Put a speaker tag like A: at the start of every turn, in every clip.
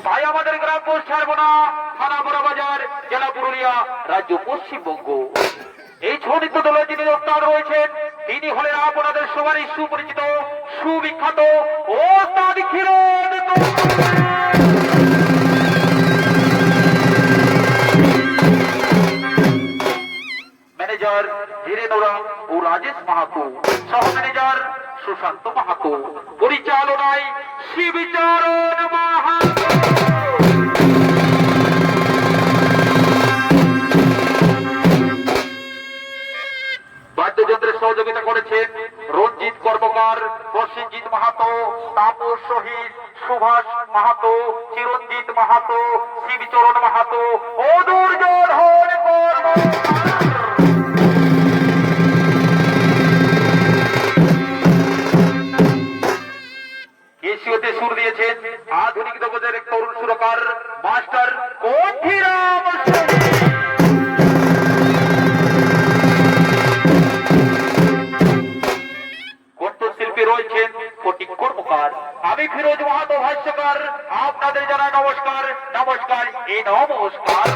A: তাই আমাদের গ্রাম পোস্ট ছাড়বো না, থানা বড়বাজার, জেলা পুরুলিয়া, রাজ্য পশ্চিমবঙ্গ। এই ছৌ নৃত্য দলে যিনি ওস্তাদ রয়েছেন তিনি হলেন আপনাদের সবারই সুপরিচিত সুবিখ্যাত ওস্তাদ ক্ষীরোদ। ম্যানেজার ধীরেন্দ্র ও রাজেশ মাহাতো, সহ ম্যানেজার সুশান্ত মাহাতো, পরিচালনায় শিবচরণ মাহাতো। বাদ্যযন্ত্রের সহযোগিতা করেছেন রঞ্জিত কর্মকার, প্রসেনজিৎ মাহাতো, তাপস শহীদ, সুভাষ মাহাতো, চিরঞ্জিত মাহাতো, শিবচরণ মাহাতো ও দুর্যোধন কর্মকার। কেশিওতে সুর দিয়েছেন আধুনিক জগতের এক তরুণ সুরকার মাস্টার কণ্ঠীরাম। কণ্ঠশিল্পী রয়েছেন ফটিক কর্মকার। আমি ফিরোজ মাহাতো ভাষ্যকার, আপনাদের জানাই নমস্কার, নমস্কার, এই নমস্কার।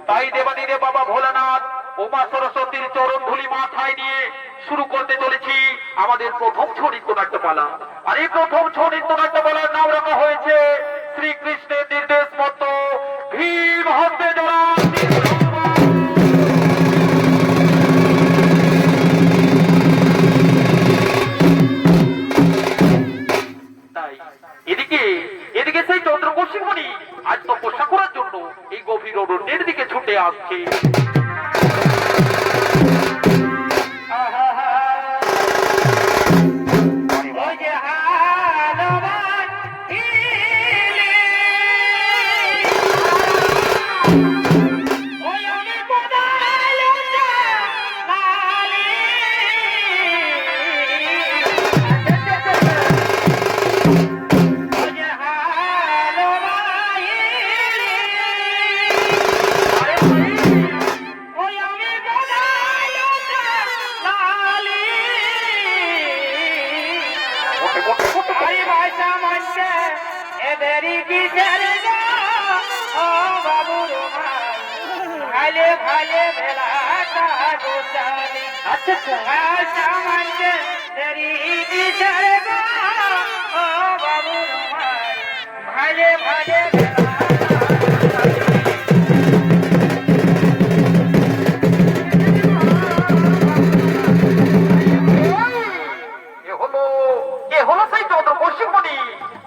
A: তাই দেবাদিদেব বাবা ভোলানাথ, উমা সরস্বতীর চরণ ধুলি মাথায় নিয়ে শুরু করতে চলেছি আমাদের প্রথম ছৌ নৃত্য নাট্যপালা। আর এই প্রথম ছৌ নৃত্য নাট্যপালার নাম রাখা হয়েছে শ্রীকৃষ্ণের নির্দেশ মতো ভীম হস্তে জড়া। এদিকে সেই চন্দ্রকৌশিক মুনি আজ তপস্যা করার জন্য এই গভীর অরণ্যের দিকে ছুটে আসছে।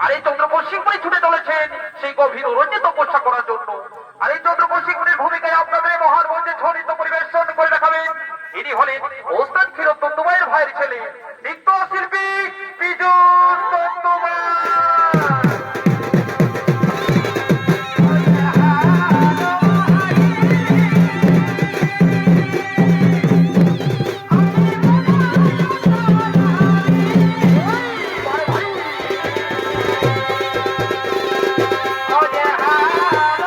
A: আর এই চন্দ্রকৌশিক মুনি ছুটে চলেছেন সেই গভীর অরণ্যে তপস্যা করার জন্য। আর এই চন্দ্রকৌশিক মুনির ভূমিকায় আপনাদের মহান মঞ্চে ছৌ নৃত্য পরিবেশন করে দেখাবেন ইনি হলেন ওস্তাদ ক্ষীরোদ দত্তমায়ের ভাইয়ের ছেলে নৃত্যশিল্পী বিজুন দত্তমা। Oh yeah.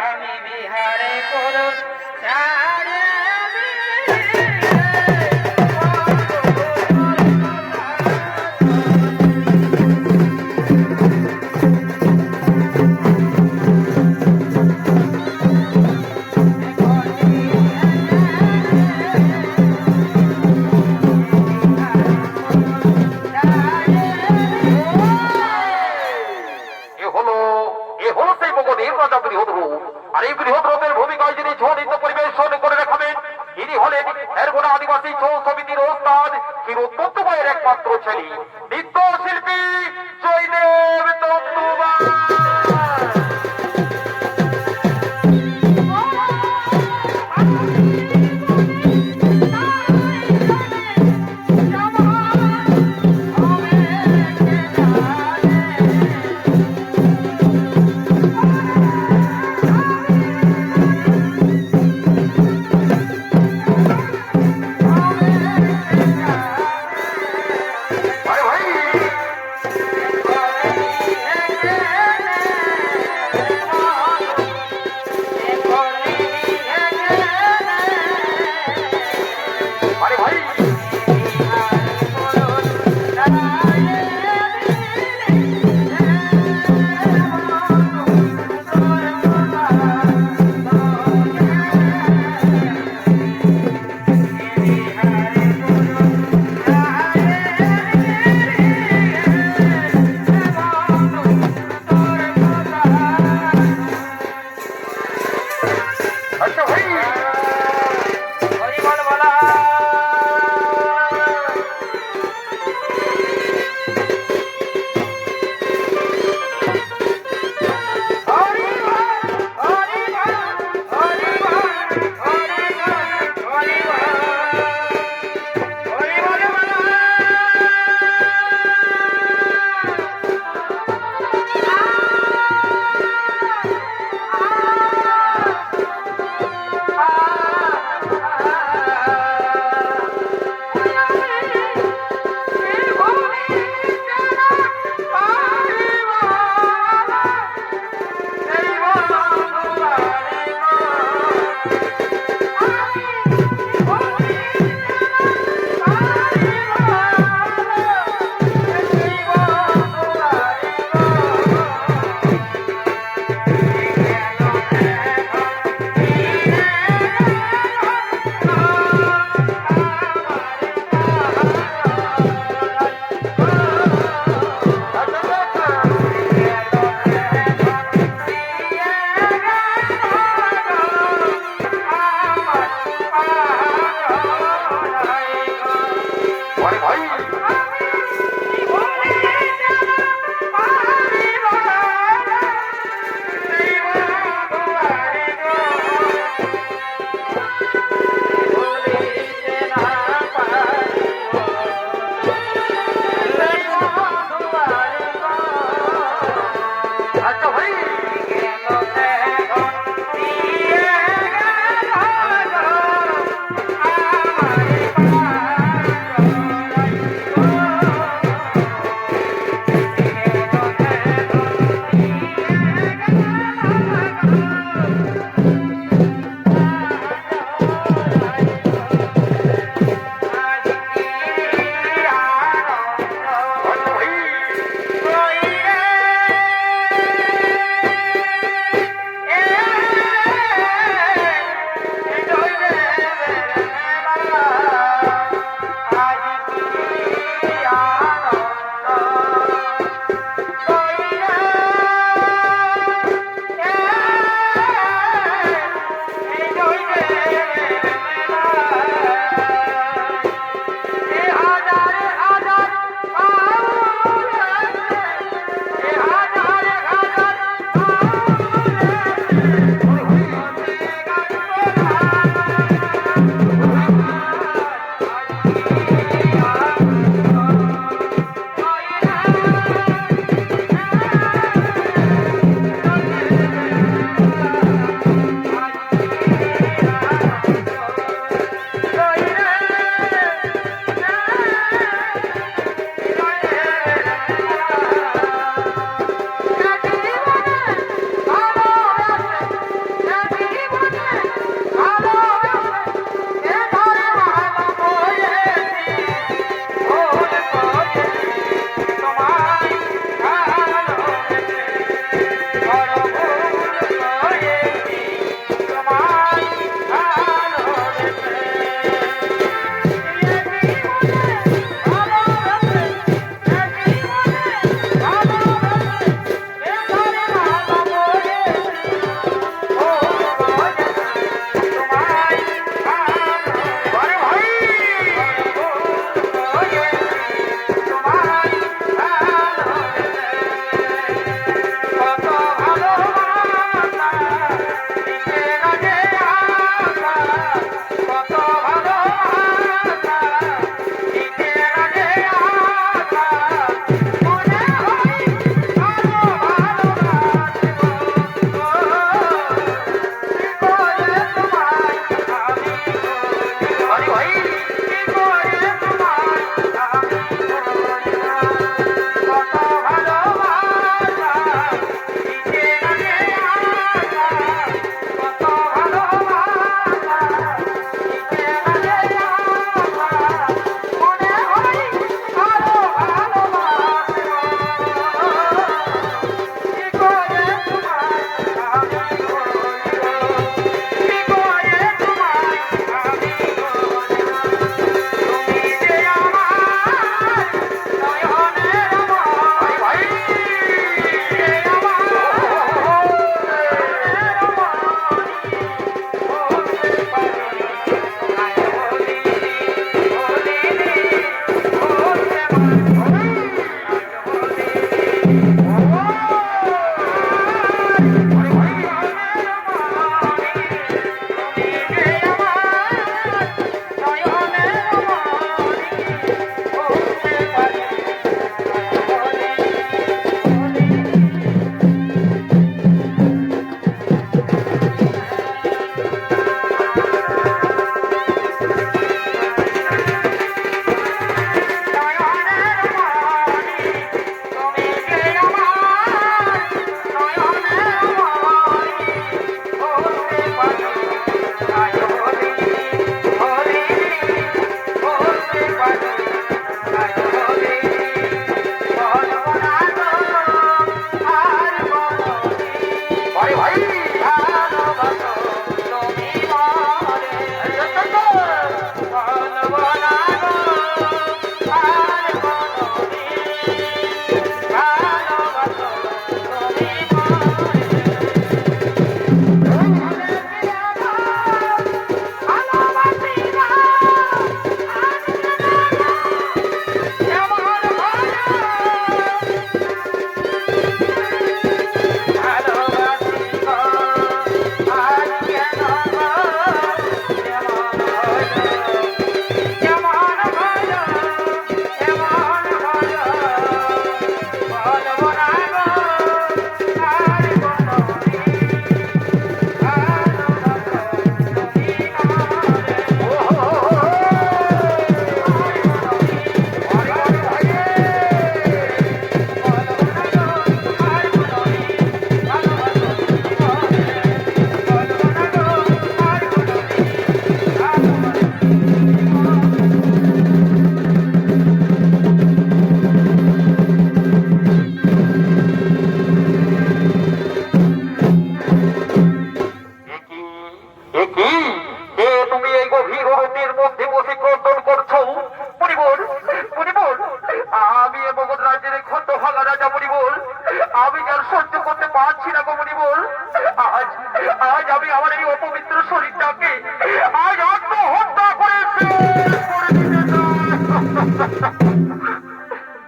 A: আমি বিহারে করো আদিবাসী ছৌ সমিতির ওস্তাদ চিরতত্ত্বময়ের একমাত্র ছেলে নৃত্যশিল্পী জয়দেব তত্ত্ববাদ।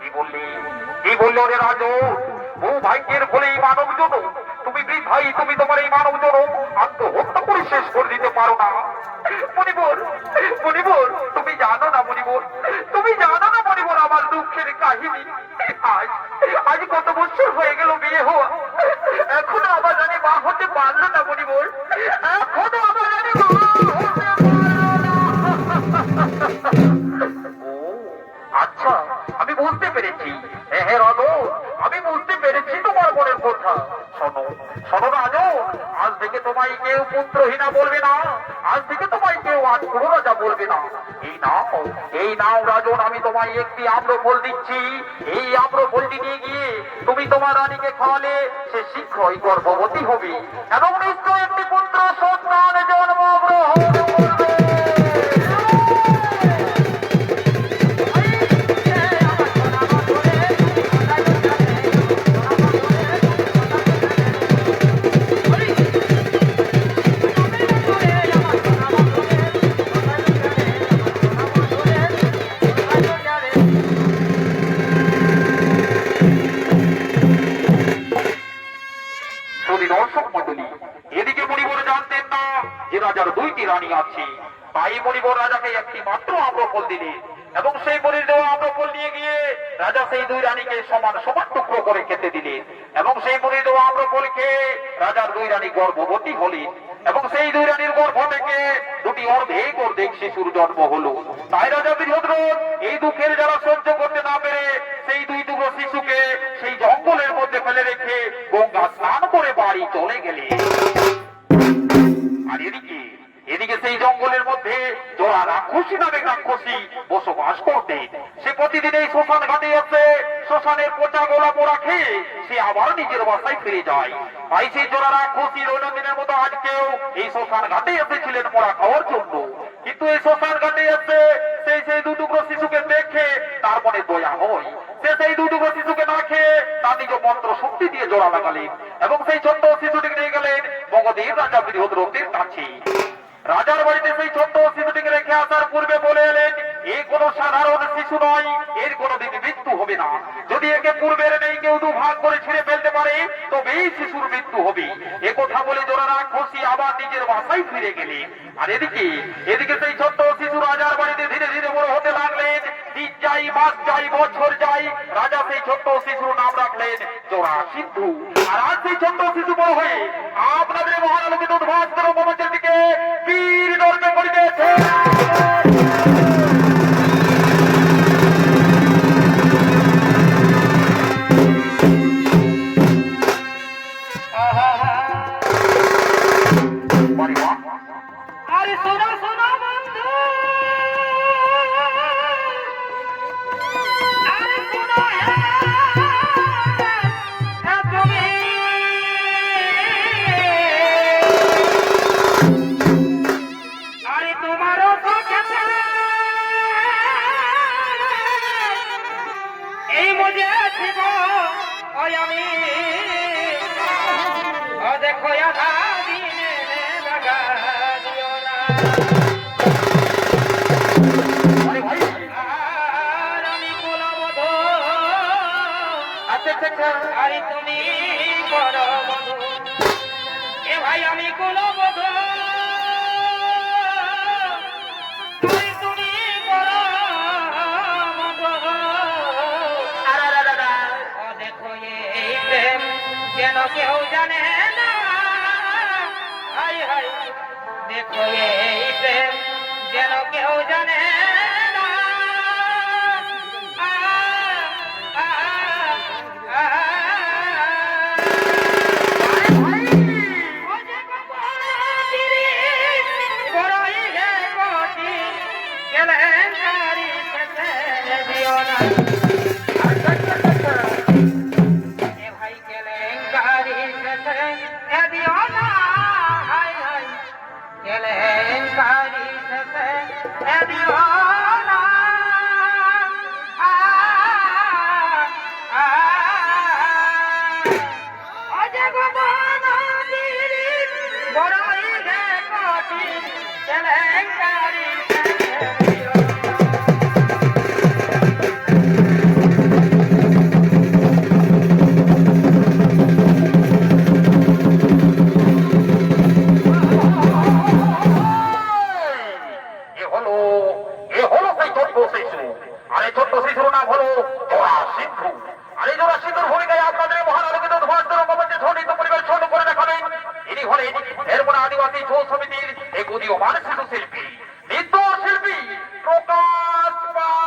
A: কি বললি কি বললো রে রাজু? ও ভাগ্যের বলেই মানব জন, তুমি বৃদ্ধাই, তুমি তোমার এই মানব জন আত্মহত্যা করে শেষ করে দিতে পারো না। মণিপুর মণিপুর, তুমি জানো না মণিপুর, তুমি জানো না মণিপুর আমার দুঃখের কাহিনী। আজ আজ কত বছর হয়ে গেল বিয়ে হওয়া, এখনো আমার জানি মা হতে পারলো না মণিপুর, এখনো আমার জানি মা হতে পারলো না। ও আচ্ছা, আমি বুঝতে পেরেছি। হ্যাঁ রাজু, আমি বুঝতে পেরেছি তোমার মনের কথা। শোনো শোনো রাজু, আজ থেকে তোমায় কেউ পুত্রহীনা বলবে না, আজ থেকে তোমায় কেউ আজ কোনো রাজা বলবে না। এই নাও রাজন, আমি তোমায় একটি আম্রফল দিচ্ছি। এই আম্রফলটি নিয়ে গিয়ে তুমি তোমার রানীকে খাওয়ালে সে শীঘ্রই গর্ভবতী হবে এবং নিশ্চয় একটি পুত্র সন্তান জন্মগ্রহণ করবে। দর্শক মন্ডলী, এদিকে মণিবর জানতেন না যে রাজার দুইটি রানী আছে। তাই মণিবর রাজাকে একটি মাত্র আম্রফল দিলেন এবং সেই মণির দেওয়া আম্রফল নিয়ে গিয়ে রাজা সেই দুই রানীকে সমান সমান টুকরো করে খেতে দিলেন এবং সেই মণির দেওয়া আম্রফল খেয়ে রাজার দুই রানী গর্ভবতী হলেন এবং সেই দুই রানীর গর্ভ থেকে দুটি অর্ধেক অর্ধেক শিশুর জন্ম হলো। তাই রাজা বীরভদ্র এই দুঃখের জ্বালা সহ্য করতে না পেরে সেই দুই টুকরো শিশুকে সেই জঙ্গলের মধ্যে ফেলে রেখে গঙ্গা স্নান করে বাড়ি চলে গেলে। আর এদিকে সেই জঙ্গলের মধ্যে জোড়া রাক্ষসী নামে রাক্ষসী বসবাস করতেন। সে প্রতিদিন এই শ্মশান ঘাটে আসে, শ্মশানের পচা গোলা পোড়া খেয়ে সে আবার নিজের বাসায় ফিরে যায়। তাই সেই জোড়া রাক্ষসী দৈনন্দিনের মতো আজকেও এই শ্মশান ঘাটে এসেছিলেন পোড়া খাওয়ার জন্য। কিন্তু এই শ্মশান ঘাটে এসে সেই দুটুকরো শিশুকে দেখে তার মনে দয়া হয়। সে সেই দুটুকরো শিশুকে না খেয়ে তার নিজ মন্ত্র শক্তি দিয়ে জোড়া লাগালেন এবং সেই ছোট্ট শিশুটিকে নিয়ে গেলেন মগধের রাজা বীরভদ্রের কাছে। রাজার বাড়িতে সেই ছোট্ট শিশুটিকে রেখে আসার পূর্বে বলে এলেন, এই কোন সাধারণ শিশু নয়, এর কোনদিন মৃত্যু হবে না। যদি একে পূর্বের নেই কেউ দুভাগ করে ছিঁড়ে ফেলতে পারে তবে এই শিশুর মৃত্যু হবে। এ কথা বলে জোড়া রাক্ষসী আবার নিজের বাসায় ফিরে গেলেন। আর এদিকে সেই ছোট্ট শিশু রাজার বাড়িতে ধীরে ধীরে বড় হতে লাগলেন। দিন যাই, মাস যাই, বছর যাই, রাজা সেই ছোট্ট শিশুর নাম রাখলেন জোড়া সিন্ধু। আর আজ সেই ছোট্ট শিশু বড় হয়ে আপনাদের মহানলোকিত উদ্ভাস্ত মঞ্চের দিকে বীর দর্পে করিতেছে।
B: আরে শোনো শোনো বন্ধু, আরে শোনো তুমি, আরে তোমারও চোখেতে এই মজে ছিল ওই আমি দেখো আধা দিনে লাগা দিও না। আর আমি কুলবধূ, আরে তুমি বড় বধূ। এ ভাই আমি কুলবধূ, আরে তুমি বড় বধূ। ও দেখো এই প্রেম যেন কেউ জানে না, হাই হাই দেখো এই প্রেম যেন কেউ জানে না। আ, আ, আ, ও যে কপালিরি বড়ই হে কটি কেলেঙ্কারি খেতে দিও না। এ ভাই কেলেঙ্কারি খেতে দিও না, হাই হাই কেলেঙ্কারি খেতে দিও না। অজে গোপনাদিরি বড়ই হে কটি কেলেঙ্কারি খেতে
A: ছোট্ট শিশু। আর এই ছোট্ট শিশুর নাম হলো জোড়া সিন্ধু। আর এই জোড়া সিন্ধুর ভূমিকায় আপনাদের মহান আলোকিত ধ্বজ রঙ্গমঞ্চে ধ্বনিত পরিবেশন করে দেখাবেন ইনি হলেন এরপর আদিবাসী ছৌ সমিতির এক উদীয়মান শিশু শিল্পী, নৃত্য শিল্পী প্রকাশ পাল।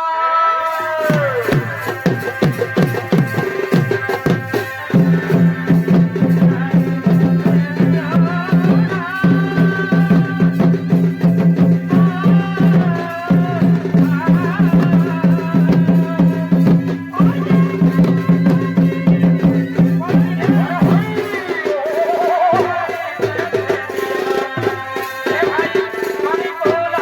B: এ ভাই, আমি বল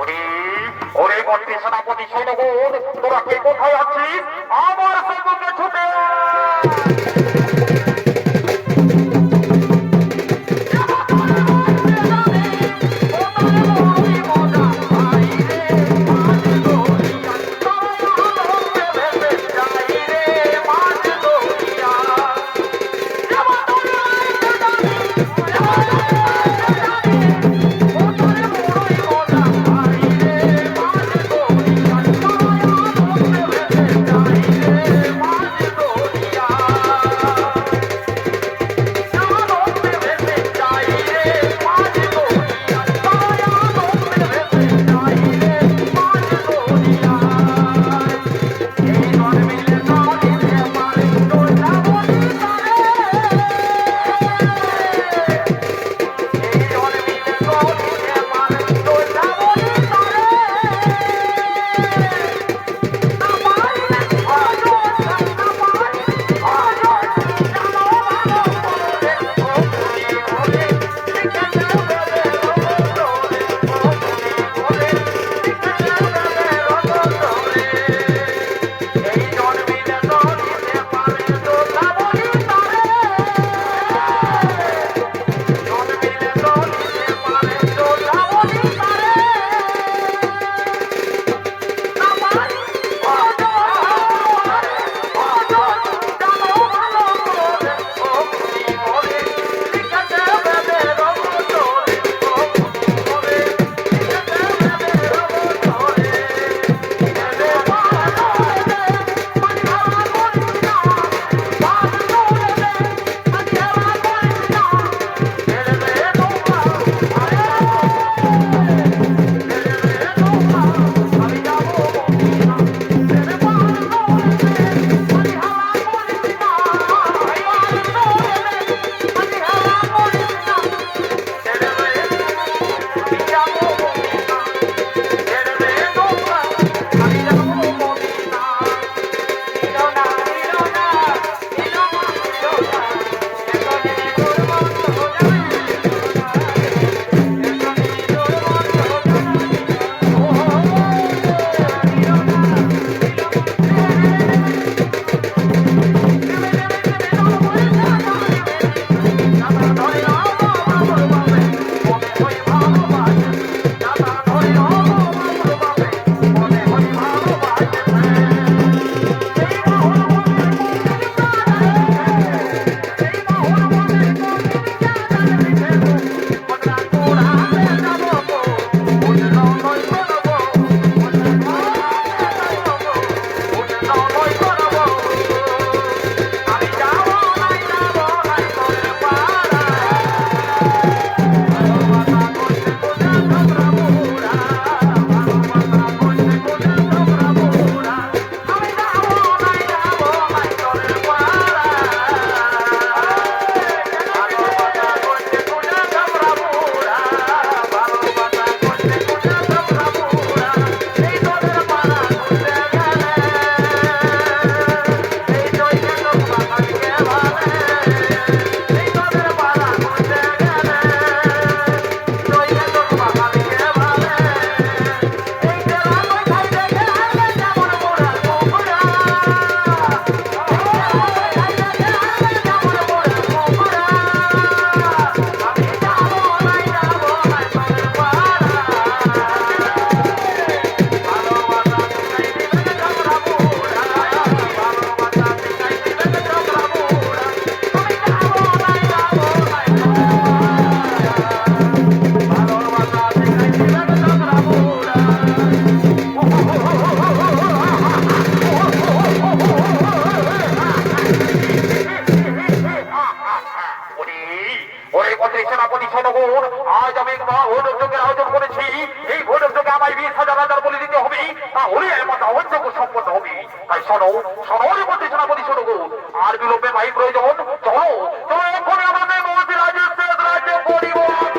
A: ওরে ওরে মন্ত্রী সেনাপতি সৈন্যগণ, তোরা কে কোথায় আছিস? আমার সৈন্যকে ছুটে ওরে পথে সেনাপতি জনগণ, আজ আমি ভৈরব যজ্ঞের আয়োজন করেছি। এই ভৈরব যজ্ঞে আমায় 20,000 রাজার বলি দিতে হবে, তাহলে আমার দাওয়াত যজ্ঞ সম্পন্ন হবে। তাই শোনো শোনো রে পথে সেনাপতি জনগণ, আর বিলম্বে নাই প্রয়োজন। চলো চলো এক্ষুনি আমাদের মহারাজ রাজ্যের রাজ্যে পরিবহন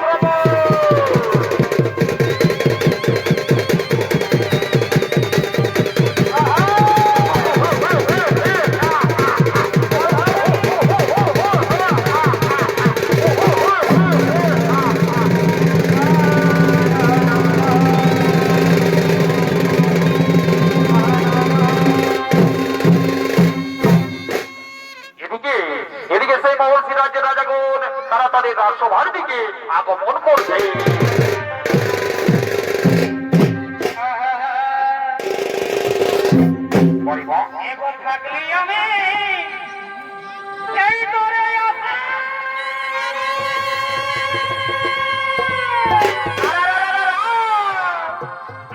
A: এদিকে এদিকে সেই মহর্ষি রাজ্যের রাজাগণ তারা তাদের রাজসভার দিকে আগমন করছে।
B: এখন থাকলি আমি এই তোরে আসে।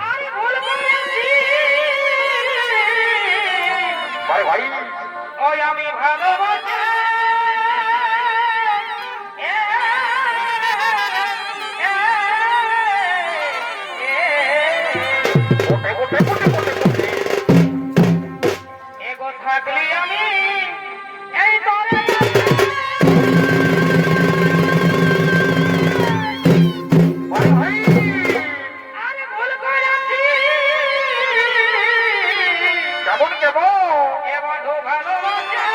B: আমি ভুল করেছি।
A: ভাই
B: ওই আমি ভালোবাসি।
A: কোটে কোটে কোটে কোটে কোটে
B: এগো থাকলি আমি এই তোরে
A: ভাই
B: আমি ভুল করেছি।
A: কেমন কেমন
B: এ বন্ধু ভালোবাসে।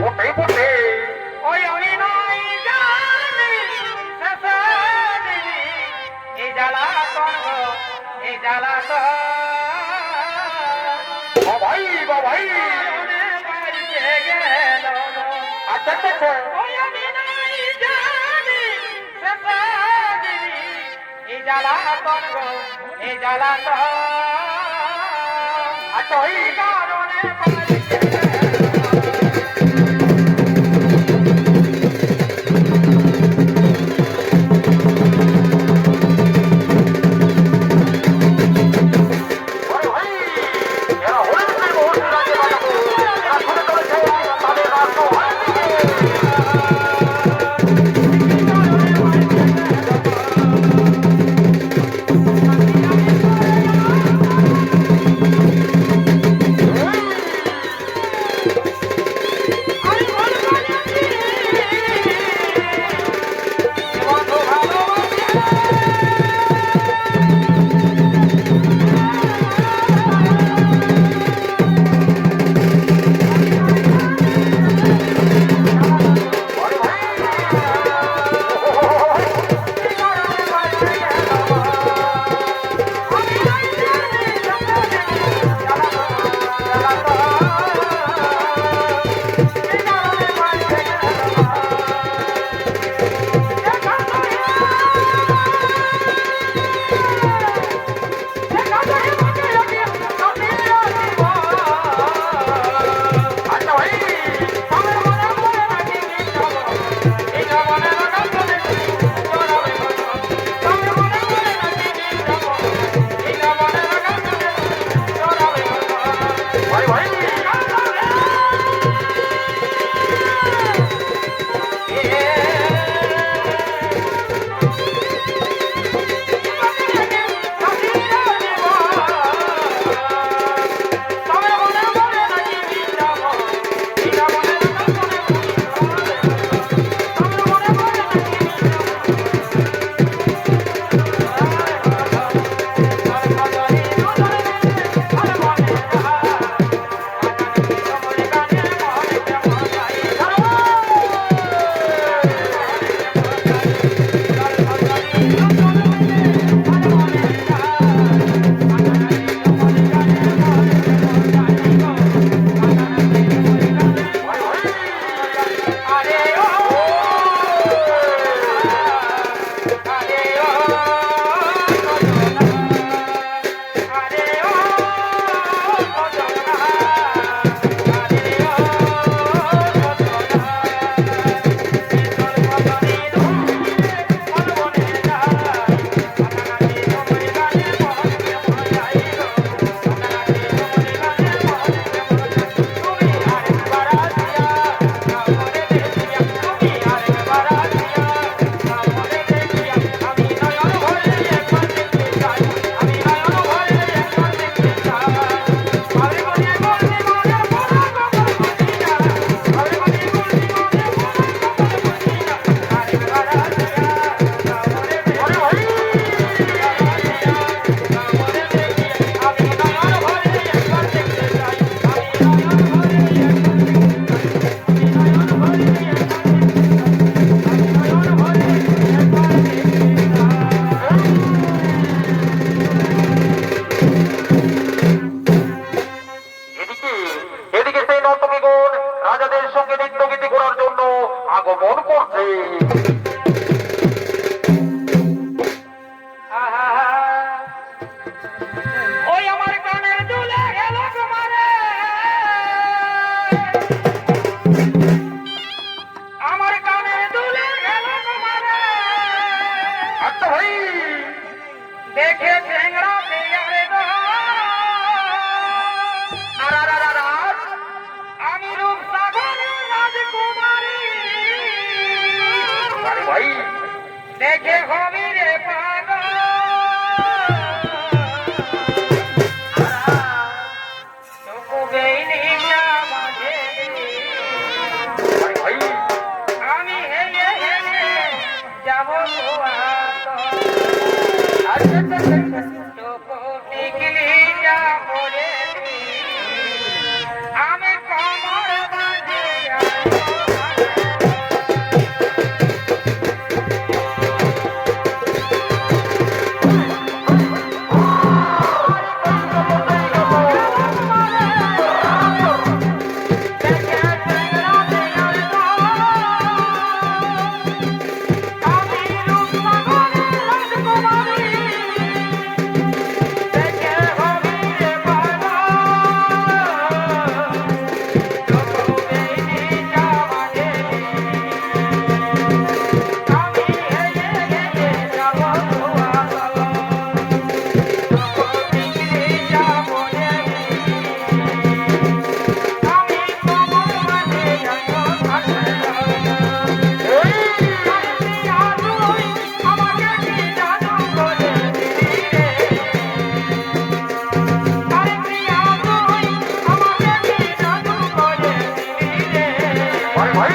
A: কোটে কোটে
B: ওই আমি নাই জানি শেষে দিবি এই জ্বালাতন গো, এই জ্বালাতন
A: ভাই ভাই
B: অনেক বাড়িতে গেল।
A: আচ্ছা আচ্ছা আচ্ছা
B: ওই আমি নাই জানি শেষে দিবি এই জ্বালাতন গো, এই জ্বালাতন
A: আচ্ছা ভাই
B: কারণে বাড়িতে গেল।
A: ভাই ভাই এরা হলেন সেই মহর্ষি রাজ্যের রাজাগণ, এরা ছুটে চলেছে তাদের রাজসভার দিকে। এদিকে সেই নর্তকীগণ রাজাদের সঙ্গে নৃত্যগীতি করার জন্য আগমন করছে।
B: আহা, ওই আমার কানের দুলে গেল তোমারে, আমার কানের দুলে গেল তোমারে,
A: আচ্ছা ভাই,
B: দেখে ঠেংরা পেয়ারে গো,
A: আর আর আর আর আর,
B: আমি রূপসাগরের রাজকুমারী,
A: আরে ভাই,
B: দেখে হবি রে পাগল, চোখ বেইনি মাঝে,
A: আরে ভাই,
B: আমি হেগে হেগে যাব গোয়াত,
A: আচ্ছা আচ্ছা আচ্ছা,
B: চোখ টিকলি যাব রে, আমি কমর বাঁধিয়া
A: আরে ভাই,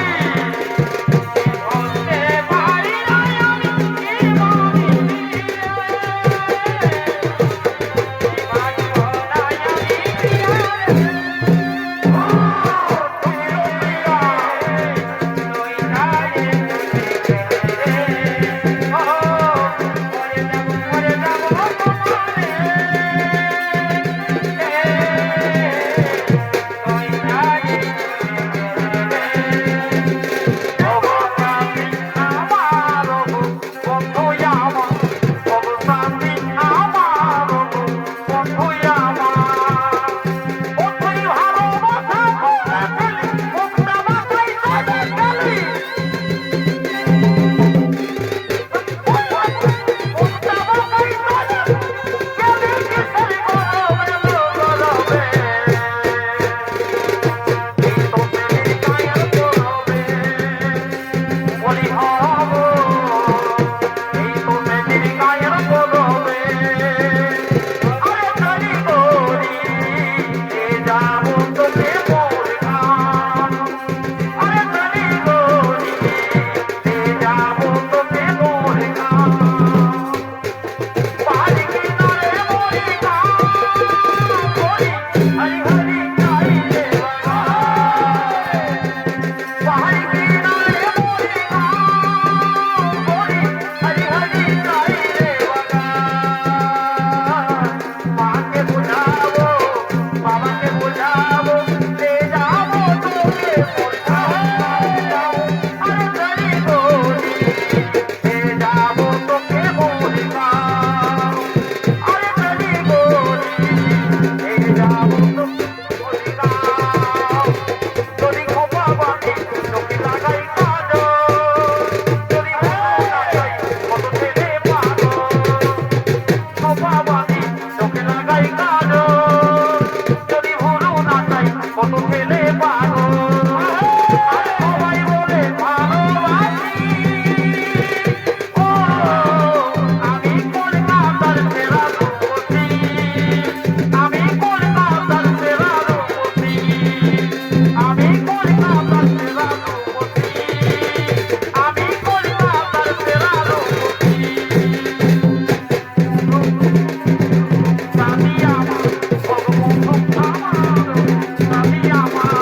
B: আমার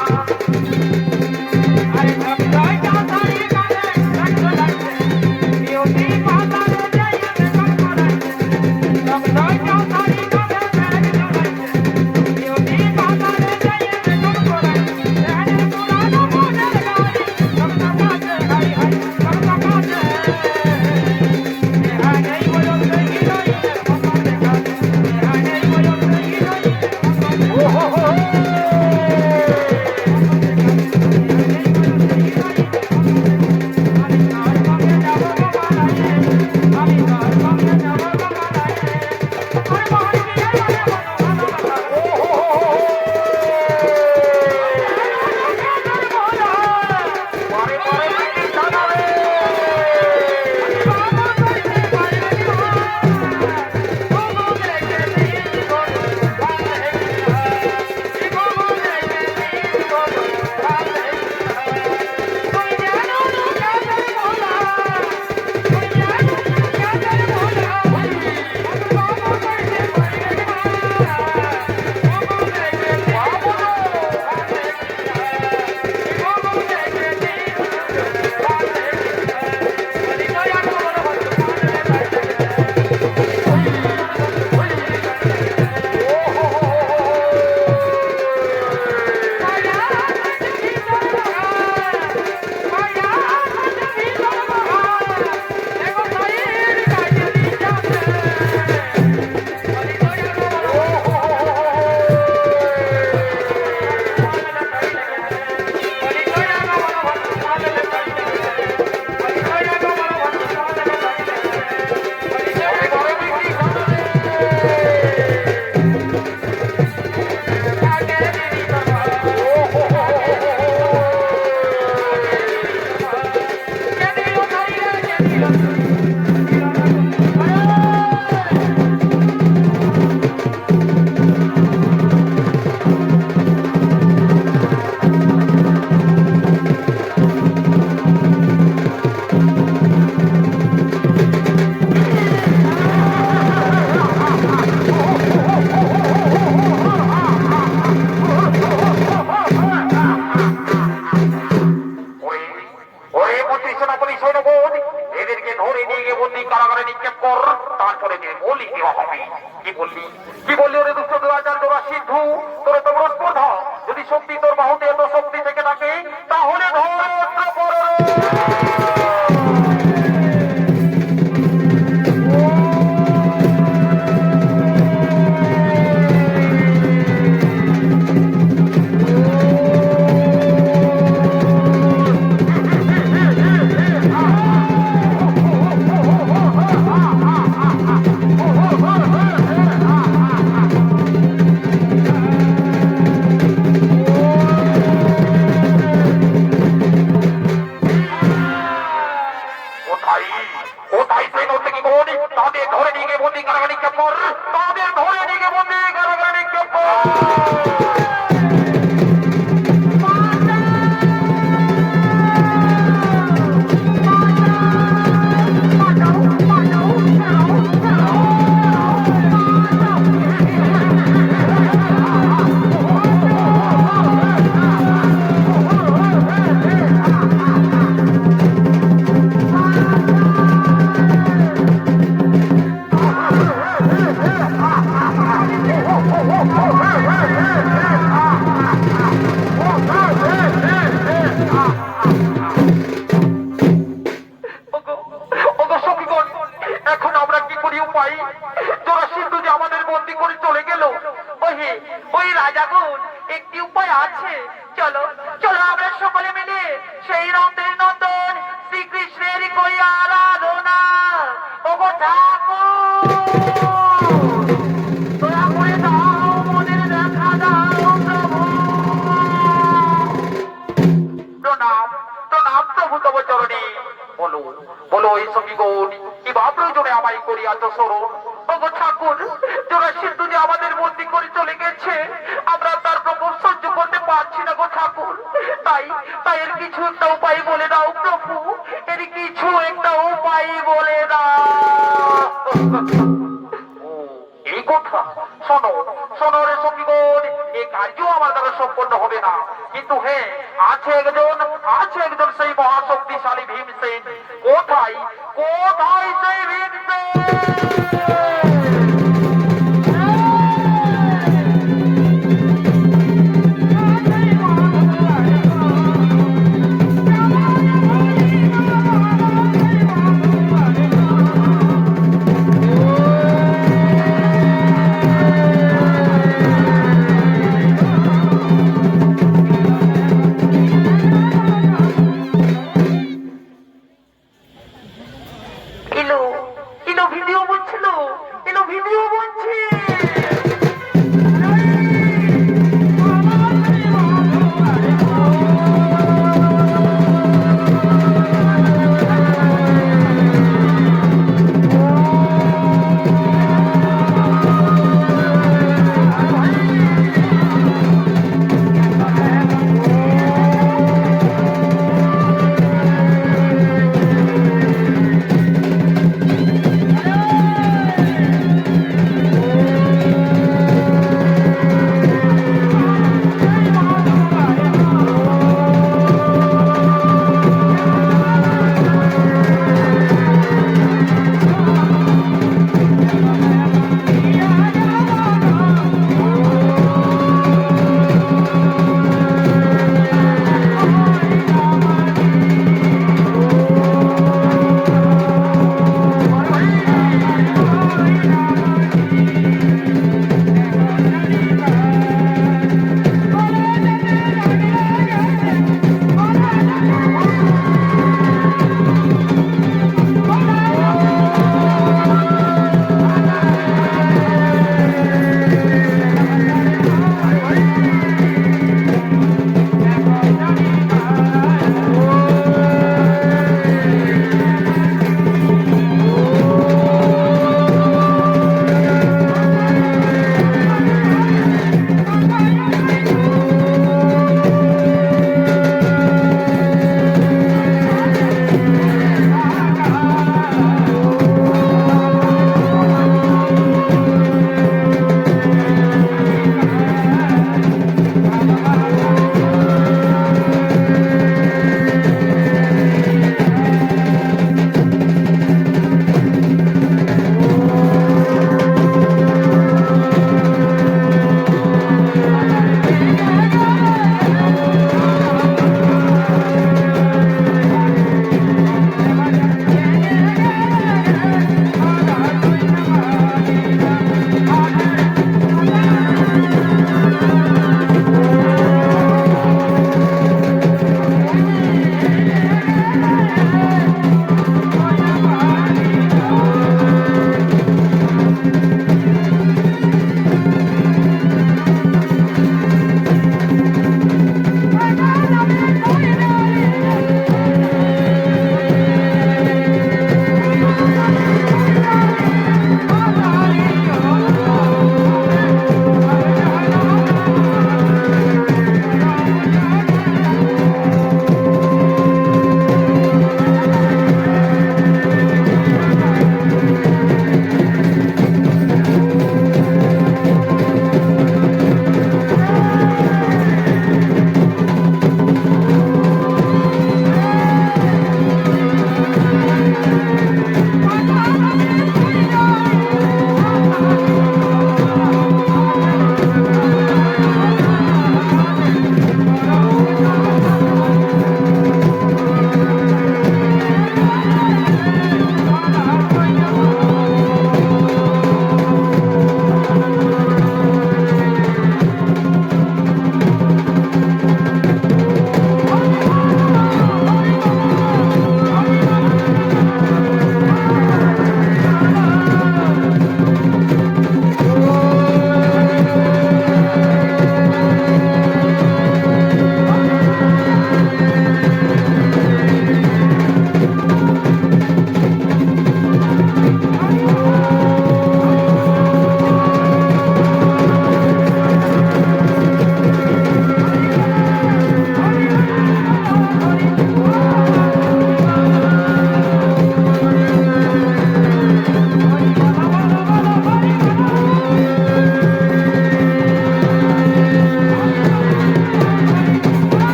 A: হবে। কি বললি ওরে দুষ্ট দুরাচার তোরা সিদ্ধু, তোর তো বড় স্পর্ধা। যদি শক্তি তোর বাহুতে এত শক্তি থেকে থাকে তাহলে ধর অস্ত্র করো। কোথায় কোথায় সেই নর্তকী গণ? তাদের ধরে নিয়ে গিয়ে বন্দি কারাগারে নিক্ষেপ কর। তাদের ধরে নিয়ে গিয়ে বন্দি কারাগারে নিক্ষেপ কর। ওগো সখীগণ, এখন আমরা কি করি উপায়? তোরা সিন্ধু যে আমাদের বন্দি করে চলে গেল। ওই রাজাগণ, একটি উপায় আছে। চলো চলো আমরা সকলে মিলে সেই নন্দের নন্দন শ্রীকৃষ্ণের করি আরাধনা। ওগো ঠাকুর, দয়া করে দাও, মনের দেখা দাও প্রভু। প্রণাম প্রণাম প্রভু তব চরণে। বলো বলো এই সখীগণ, কি বা প্রয়োজনে আমায় করিয়াছ স্মরণ? ওগো ঠাকুর, তোরা সিন্ধু যে আমাদের বন্দি করে চলে গেছে, আমরা তার প্রকোপ সহ্য করতে পারছি না গো ঠাকুর। তাই তাই এর কিছু একটা উপায় বলে দাও প্রভু, এর কিছু একটা উপায় বলে দাও। এই কথা শোনো শোনো রে সখীগণ, এই কার্য আমার দ্বারা সম্পন্ন হবে না, কিন্তু হ্যাঁ আছে একজন সেই মহাশক্তিশালী ভীমসেন। কোথায় কোথায় সেই ভীমসেন? ইলো ইলো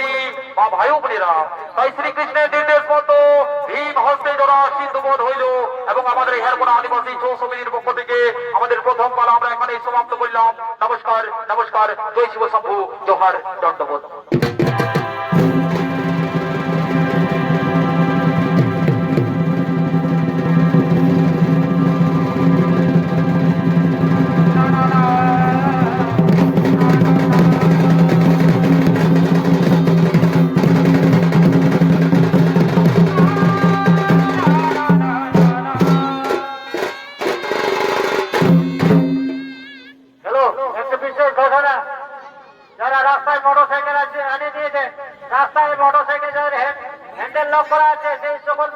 A: বলি বা ভাই বোনেরা, তাই শ্রীকৃষ্ণের নির্দেশ মতো ভীম হস্তে জোড়া সিন্ধুবোধ হইল এবং আমাদের হেরমোনা আদিবাসী ছৌ সমিতির পক্ষ থেকে আমাদের প্রথম পালা আমরা এখানে সমাপ্ত করলাম। নমস্কার, নমস্কার, জয় শিব শম্ভু, জোহার, দণ্ডবোধ।
C: হ্যালো, একটা বিশেষ ঘটনা। যারা রাস্তায় মোটরসাইকেল আছে আনিয়ে দিয়েছে, রাস্তায় মোটরসাইকেল যাদের হ্যান্ডেল লক করা আছে সেই সকল